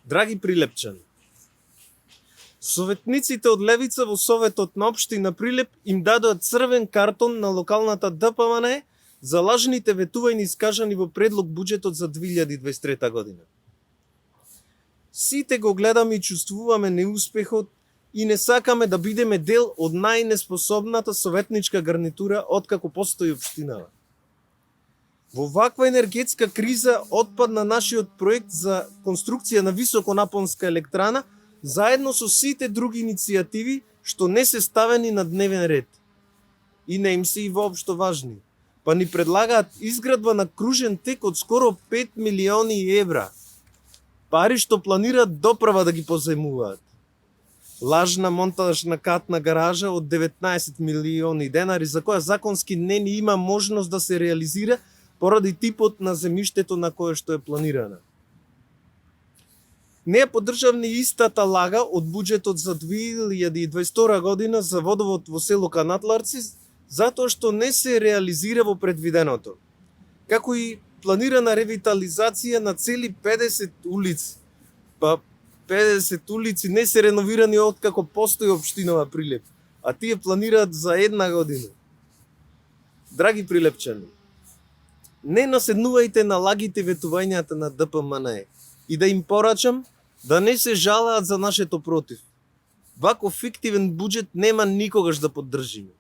Драги Прилепчани, советниците од левица во Советот на општина Прилеп им дадоа црвен картон на локалната ДПМН за лажните ветувања искажани во предлог буџетот за 2023 година. Сите го гледаме и чувствуваме неуспехот и не сакаме да бидеме дел од најнеспособната советничка гарнитура откако постои општината. Во ваква енергетска криза отпадна нашиот проект за конструкција на високонапонска електрана заедно со сите други иницијативи што не се ставени на дневен ред. И не им се и воопшто важни. Па ни предлагаат изградба на кружен тек од скоро 5 милиони евра. Пари што планираат доправа да ги позајмуваат. Лажна монтажна катна гаража од 19 милиони денари за која законски не ни има можност да се реализира поради типот на земјиштето на кое што е планирана. Не ја поддржавни истата лага од буџетот за 2022 година за водовод во село Канатларци, затоа што не се реализира во предвиденото. Како и планирана ревитализација на цели 50 улици. Па 50 улици не се реновирани откако постои општинава Прилеп, а тие планираат за една година. Драги прилепчани, не наседнувајте на лагите ветувањата на ДПМН и да им порачам да не се жалаат за нашето против. Вако фиктивен буџет нема никогаш да поддржиме.